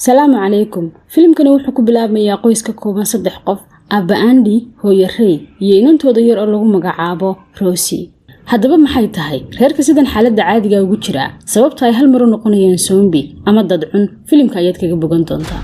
Salaamu calaykum. Filimkani wuxuu ku bilaabmayaa qoys ka kooban 3 qof, Aabba Andy, hooyo Ray, iyo inantooda yar oo lagu magacaabo Rosie. Haddaba maxay tahay reerka sidan xaaladda caadiga ugu jira? Sababta ay hal mar u noqonayaan zombie ama dad cun? Filimka ayaad kaga bogan doontaa.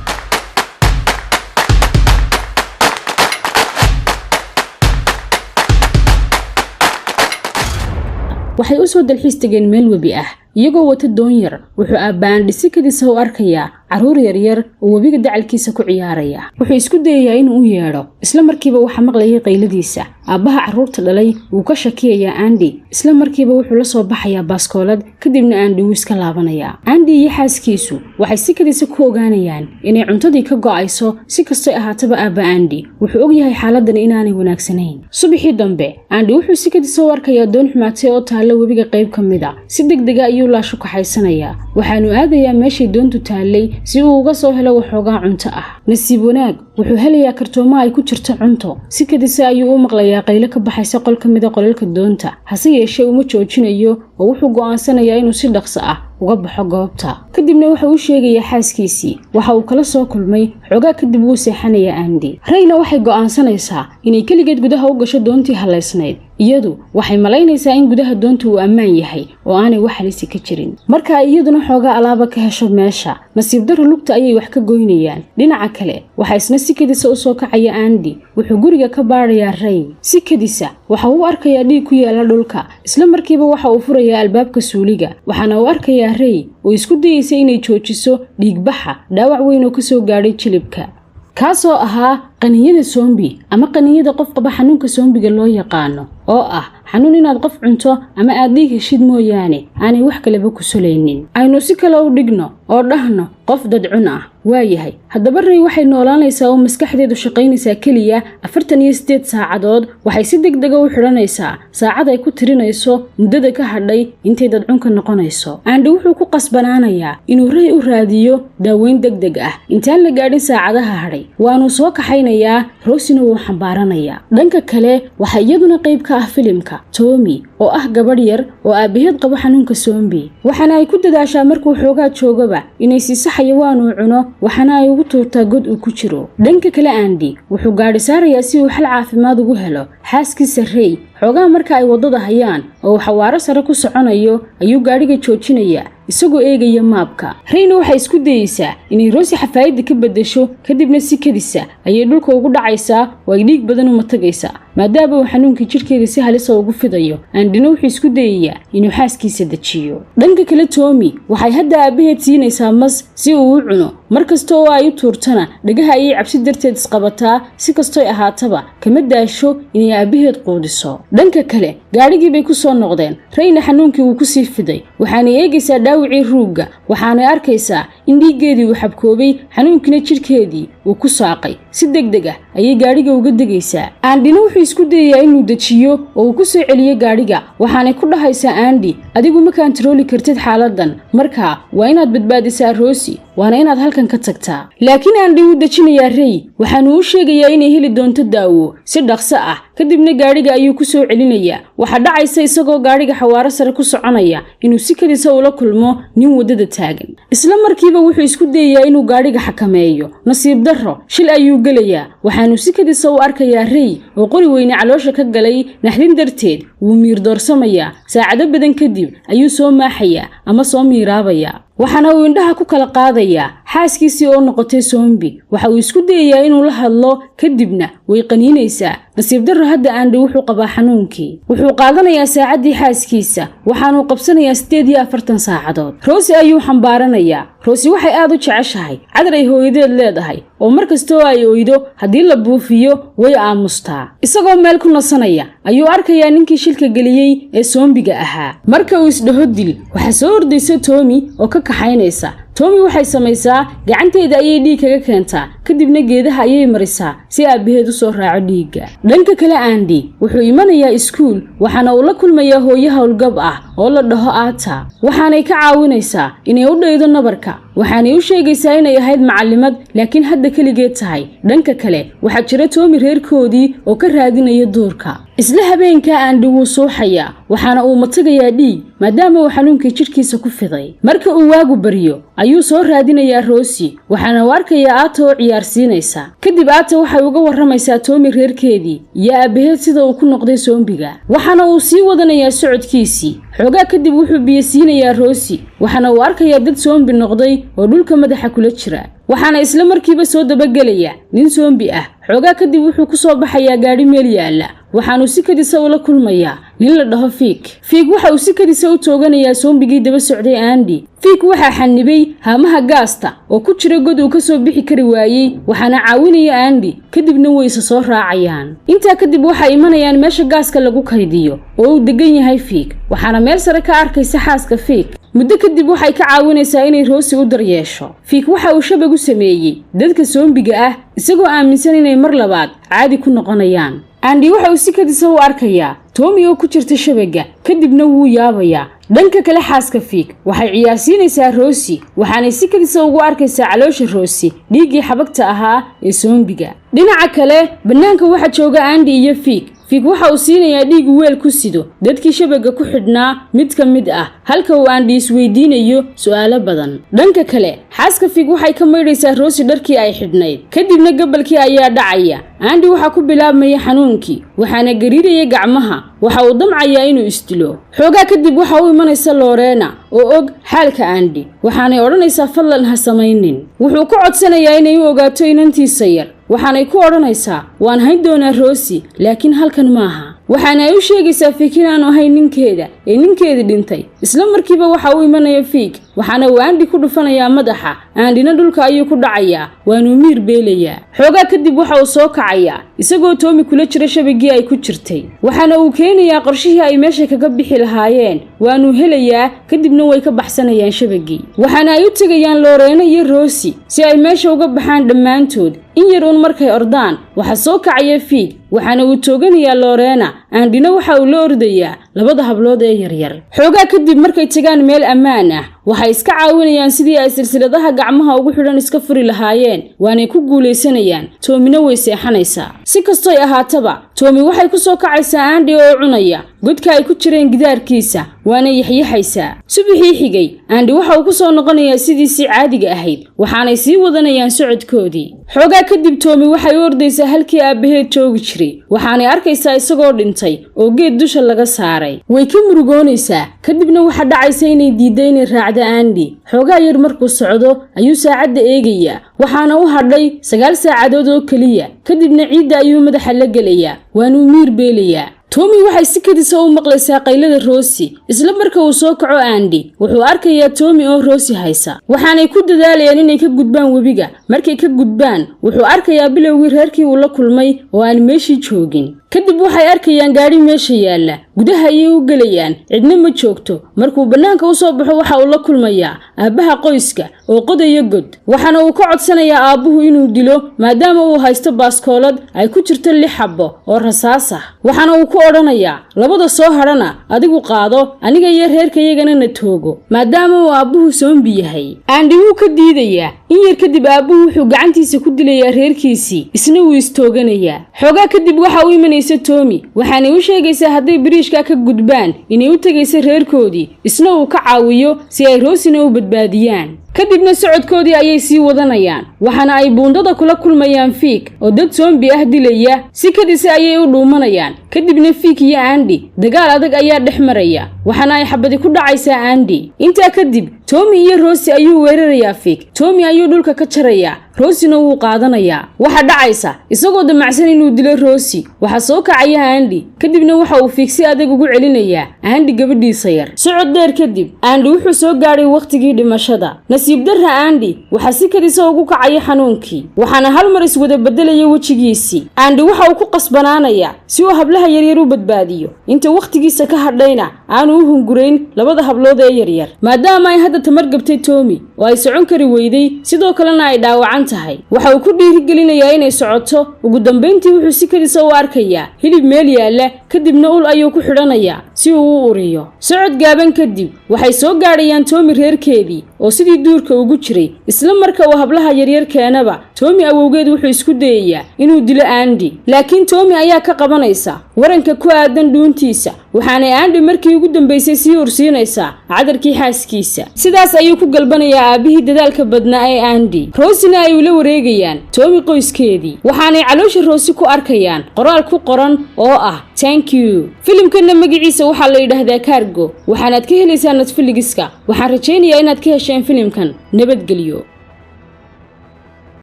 waxay u soo dalxiis tageen meel webi ah iyagoo wata doon yar. wuxuu Aabba Andy si kadis u arkayaa caruur yar oo webiga dacalkiisa ku ciyaaraya. wuxuu isku dayayaa inuu u yeedho, isla markiiba waxa maqlayay qayladiisa. aabbaha caruurta dhalay wuu ka shakiyayaa Andy, isla markiiba wuxuu la soo baxayaa baaskoolad, kadibna Andy wuu iska laabanayaa. Andy iyo xaaskiisu waxay si kadis ku ogaanayaan inay cuntadii ka go'ayso. si kastoo ahaataba Aabba Andy wuxuu og yahay xaaladdan inaanay wanaagsanayn. subaxii dambe Andy wuxuu si kadis u arkayaa doon xumaatay oo taalla webiga qayb ka mid ah. si degdeg ah ayuu laashu kaxaysanayaa, waxaanu aadayaa meeshii doontu taallay si uu uga soo helo waxoogaa cunto ah. nasiib wanaag wuxuu helayaa kartoomo ay ku jirto cunto. si kadis ayuu u maqlayaa qaylo ka baxaysa qol ka mid ah qolalka doonta. hase yeeshee uma joojinayo oo wuxuu go'aansanayaa inuu si dhaqso ah uga baxo goobta. kadibna wuxuu u sheegayaa xaaskiisii waxa uu kala soo kulmay. xogaa kadib wuu seexanayaa Andy. Rayna waxay go'aansanaysaa inay kaligeed gudaha u gasho doontii haleysnayd. iyadu waxay malaynaysaa in gudaha doontu uu ammaan yahay oo aanay wax halis ka jirin. marka ay iyaduna xoogaa alaaba ka hesho meesha, nasiib darro lugta ayay wax ka goynayaan. dhinaca kale waxa isna si kadisa u soo kacaya Andy. wuxuu guriga ka baarayaa Ray. si kadisa waxa uu arkayaa dhiig ku yaala dhulka, isla markiiba waxa uu furayaa albaabka suuliga. waxaana uu arkayaa Ray oo isku dayaysa inay joojiso dhiigbaxa dhaawac weyn oo ka soo gaadhay jilibka, kaasoo ahaa qaninyada zombie ama qaninyada qof qaba xanuunka zombiga loo yaqaano, oo ah xanuun inaad qof cunto ama aad dhiig heshid mooyaane aanay wax kaleba ku sulaynin. aynu si kale u dhigno oo dhahno qof dad cun ah. waayahay, haddaba Ray waxay noolaanaysaa oo maskaxdeedu shaqaynaysaa keliya 48 saacadood. waxay si degdeg ah u xidhanaysaa saacad ay ku tirinayso muddada ka hadhay intay dad cunka noqonayso. Andy wuxuu ku qasbanaanayaa inuu Ray u raadiyo daaweyn degdeg ah intaan la gaadhin saacadaha hadhay. waanu soo kaxaynayaa, Rosina wuu xambaaranayaa. dhanka kale waxa iyaduna qayb ka ah filimka Tommy oo ah gabadh yar oo aabaheed qabo xanuunka zombie. waxaana ay ku dadaashaa markuu xoogaa joogaba inay si xayawaan u cuno, waxaana ay ugu tuurtaa god uu ku jiro. dhanka kale Andy wuxuu gaadhi saarayaa si uu xal caafimaad ugu helo xaaskiisa Ray. xoogaa marka ay wadada hayaan oo xawaaro sare ku soconayo ayuu gaadhiga joojinayaa isagoo eegaya maabka. Rayna waxay isku dayaysaa inay Rosie xafaayadda ka bedesho, kadibna si kadisa ayay dhulka ugu dhacaysaa oo ay dhiig badan u matagaysaa maadaama uu xanuunkii jirkeeda si halis ah ugu fidayo. Andyna wuxuu isku dayayaa inuu xaaskiisa dajiyo. dhanka kale Tommy waxay hadda aabaheed siinaysaa mas si uu u cuno. markasta oo ay u tuurtana dhagaha ayay cabsi darteed isqabataa. si kastoo ahaataba kama daasho inay aabaheed quudiso. dhanka kale gaadhigii bay ku soo noqdeen. Rayna xanuunkii wuu ku sii fiday, waxaana eegaysaa dhaawicii ruugga. waxaana arkaysaa in dhiiggeedii uu xabkoobay, xanuunkina jirkeedii uu ku saaqay. si degdeg ah ayay gaadhiga uga degaysaa. Andyna wuxuu isku dayayaa inuu dajiyo oo uu ku soo celiyo gaadhiga. waxaanay ku dhahaysaa Andy, adigu ma kantarooli kartid xaaladdan, markaa waa inaad badbaadisaa Rosie, waana inaad halkan ka tagtaa. laakiin Andy wuu dejinayaa Ray, waxaanu u sheegayaa inay heli doonto daawo si dhaqso ah. kadibna gaadhiga ayuu ku soo celinayaa. waxa dhacaysa isagoo gaadhiga xawaaro sare ku soconaya inuu si kadisa ula kulmo nin wadada taagan. isla markiiba wuxuu isku dayayaa inuu gaadhiga xakameeyo. nasiib darro shil ayuu gelayaa. waxaanu si kadisa u arkayaa Ray oo qori weyne caloosha ka galay naxdin darteed. wuu miir doorsamayaa. saacado badan kadib ayuu soo maaxayaa ama soo miiraabayaa. waxaana uu indhaha ku kala qaadayaa xaaskiisii oo noqotay zombie. waxa uu isku dayayaa inuu la hadlo, kadibna way qaniinaysaa. nasiib darro hadda Andy wuxuu qabaa xanuunkii. wuxuu qaadanayaa saacaddii xaaskiisa, waxaanuu qabsanayaa 48 saacadood. Rosie ayuu xambaaranayaa. Rosie waxay aad u jeceshahay cadar ay hooyadeed leedahay oo markastoo ay oydo haddii la buufiyo way aamustaa. isagoo meel ku nasanaya ayuu arkayaa ninkii shilka geliyey ee zombiga ahaa. marka uu isdhaho dil, waxa soo ordaysa Tommy oo ka kaxaynaysa. Tommy waxay samaysaa gacanteeda ayay dhiig kaga keentaa, kadibna geedaha ayay marisaa si aabaheed u soo raaco dhiigga. dhanka kale Andy wuxuu imanayaa iskuul, waxaana uu la kulmayaa hooyo howlgab ah oo la dhaho Ata. waxaanay ka caawinaysaa inay u dhaydo nabarka waxaanay u sheegaysaa inay ahayd macallimad laakiin hadda keligeed tahay. dhanka kale waxaa jira Tommy reerkoodii oo ka raadinaya duurka. isla habeenka Andy wuu suuxayaa waxaana uu matagayaa dhiig maadaama uu xanuunkii jirkiisa ku fiday. marka uu waagu bariyo ayuu soo raadinayaa Rosie waxaana uu arkayaa Aato oo ciyaarsiinaysa. kadib Aato waxay uga waramaysaa Tommy reerkeedii iyo aabaheed sida uu ku noqday zoombiga waxaana uu sii wadanayaa socodkiisii. xoogaa kadib wuxuu biyo siinayaa Rosie waxaana uu arkayaa dad zoombi noqday oo dhulka madaxa kula jira waxaana isla markiiba soo dabagelaya nin zoombi ah. xoogaa kadib wuxuu ku soo baxayaa gaari meel yaala waxaanu si kadisa ula kulmayaa nin la dhaho Fiik waxa uu si kadisa u tooganayaa zoombigii daba socday Andy. Fiik waxa xanibay haamaha gaasta oo ku jira god uu ka soo bixi kari waayay waxaana caawinaya Andy kadibna way soo raacayaan. intaa kadib waxa imanayaan meesha gaaska lagu kaydiyo oo uu degan yahay Fiik waxaana meel sare ka arkaysa xaaska Fiik. muddo kadib waxay ka caawinaysaa inay Rosie u daryeesho. Fiik waxa uu shabag u sameeyay dadka zoombiga ah isagoo aaminsan inay mar labaad caadi ku noqonayaan. Andy waxa uu si kadisa u arkayaa Tommy oo ku jirta shabaga kadibna wuu yaabayaa. dhanka kale xaaska Fiik waxay ciyaarsiinaysaa Rosie waxaanay si kadisa ugu arkaysaa caloosha Rosie dhiigii xabagta ahaa ee zoombiga. dhinaca kale banaanka waxa jooga Andy iyo Fiik waxa uu siinayaa dhiig weel ku sido dadkii shabaga ku xidhnaa mid ka mid ah halka uu Andy isweydiinayo su'aalo badan. dhanka kale xaaska Fiik waxay ka maydhaysaa Rosie dharkii ay xidhnayd kadibna gabalkii ayaa dhacaya. Andy waxa ku bilaabmaya xanuunkii waxaana gariiraya gacmaha waxa uu damcayaa inuu isdilo. xoogaa kadib waxa uu imanaysa Lorena oo og xaalka Andy waxaanay odhanaysaa fadlan ha samaynin. wuxuu ku codsanayaa inay u ogaato inantiisa yar waxaanay ku odhanaysaa waan hayn doonaa Rosie laakiin halkan maaha. waxaana ay u sheegaysaa Fiik inaanu ahayn ninkeeda ee ninkeedii dhintay. isla markiiba waxa uu imanaya Fiik waxaana uu Andy ku dhufanayaa madaxa. Andyna dhulka ayuu ku dhacayaa waanu miir beelayaa. xoogaa kadib waxa uu soo kacayaa isagoo Tommy kula jira shabagii ay ku jirtay waxaana uu keenayaa qorshihii ay meesha kaga bixi lahaayeen waanu helayaa kadibna way ka baxsanayaan shabagii. waxaana ay u tagayaan Lorena iyo Rosie si ay meesha uga baxaan dhammaantood. in yar uun markay ordaan waxa soo kacaya Fiik waxaana uu tooganayaa Lorena. Andyna waxa uu la ordayaa labada hablood ee yaryar. xoogaa kadib markay tagaan meel ammaan ah waxay iska caawinayaan sidii ay silsiladaha gacmaha ugu xidhan iska furi lahaayeen waanay ku guuleysanayaan. Tommyna way seexanaysaa. si kastoo ay ahaataba Tommy waxay ku soo kacaysaa Andy oo cunaya godka ay ku jireen gidaarkiisa waana yaxyaxaysaa. subaxii xigay Andy waxa uu ku soo noqonayaa sidii si caadiga ahayd waxaanay sii wadanayaan socodkoodii. xoogaa kadib Tommy waxay u ordaysaa halkii aabaheed joogi jiray waxaanay arkaysaa isagoo dhintay oo geed dusha laga saaray. way ka murugoonaysaa kadibna waxa dhacaysa inay diiday inay raacdo Andy. xoogaa yar markuu socdo ayuu saacadda eegayaa waxaana u hadhay 9 saacadood oo kaliya kadibna ciidda ayuu madaxa la gelayaa waanu miir beelayaa. Tommy waxay si kadisa u maqlaysaa qaylada Rosie. isla marka uu soo kaco Andy wuxuu arkayaa Tommy oo Rosie haysa waxaanay ku dadaalayaan inay ka gudbaan webiga. markay ka gudbaan wuxuu arkayaa bilowgii reerkii uu la kulmay oo aan meeshii joogin. kadib waxay arkayaan gaari meesha yaala gudaha ayay u gelayaan cidna ma joogto. markuu banaanka u soo baxo waxa uu la kulmayaa aabaha qoyska oo qodaya god waxaana uu ka codsanayaa aabuhu inuu dilo maadaama uu haysto baaskoolad ay ku jirto 6 xabbo oo rasaas ah. waxaana uu ku odhanayaa labada soo hadhana adigu qaado aniga iyo reerkayagana na toogo maadaama uu aabuhu zoombi yahay. Andy wuu ka diidayaa. in yar kadib aabuhu wuxuu gacantiisa ku dilayaa reerkiisii isna wuu istooganayaa. xoogaa kadib waxa uu imanaysa Tommy waxaanay u sheegaysaa hadday biriishka ka gudbaan inay u tagaysa reerkoodii isna uu ka caawiyo si ay Rosiena u badbaadiyaan. kadibna socodkoodii ayay sii wadanayaan waxaana ay buundada kula kulmayaan Fiik oo dad zoombi ah dilaya. si kadisa ayay u dhuumanayaan kadibna Fiik iyo Andy dagaal adag ayaa dhex maraya waxaana ay xabadi ku dhacaysaa Andy. intaa kadib Tommy iyo Rosie ayuu weerarayaa Fiik. Tommy ayuu dhulka ka jarayaa Rosiena wuu qaadanayaa. waxa dhacaysa isagoo damacsan inuu dilo Rosie waxa soo kacaya Andy kadibna waxa uu Fiik si adag ugu celinayaa Andy gabadhiisa yar. socod dheer kadib Andy wuxuu soo gaaray waqtigii dhimashada. nasiib darra Andy waxa si kadisa ugu kacay xanuunkii waxaana hal mar iswada bedelaya wajigiisii. Andy waxa uu ku qasbanaanayaa si uu hablaha yaryar u badbaadiyo inta waqtigiisa ka hadhayna aanu u hungurayn labada hablood ee yaryar maadaama ay hadda tamar gabtay Tommy oo ay socon kari weyday sidoo kalena ay dhaawacan tahay. waxa uu ku dhiirigelinayaa inay socoto. ugu dambeyntii wuxuu si kadisa u arkayaa hilib meel yaala kadibna ul ayuu ku xidhanayaa si uu u uriyo. socod gaaban kadib waxay soo gaadhayaan Tommy reerkeedii oo sidii duurka ugu jiray isla marka uu hablaha yaryar keenaba Tommy awowgeed wuxuu isku dayayaa inuu dilo Andy laakiin Tommy ayaa ka qabanaysa waranka ku aadan dhuuntiisa waxaana Andy markii ugu dambeysay sii ursiinaysaa cadarkii xaaskiisa sidaas ayuu ku galbanayaa aabihii dadaalka badnaa ee Andy Rosina ay ula wareegayaan Tommy qoyskeedii waxaanay caloosha Rosi ku arkayaan qoraal ku qoran oo ah thank you filimkana magaciisa waxa la yiraahdaa Cargo waxaanaad ka helaysaa Netflix waxaan rajaynayaa inaad ka hesheen filimkan nabadgelyo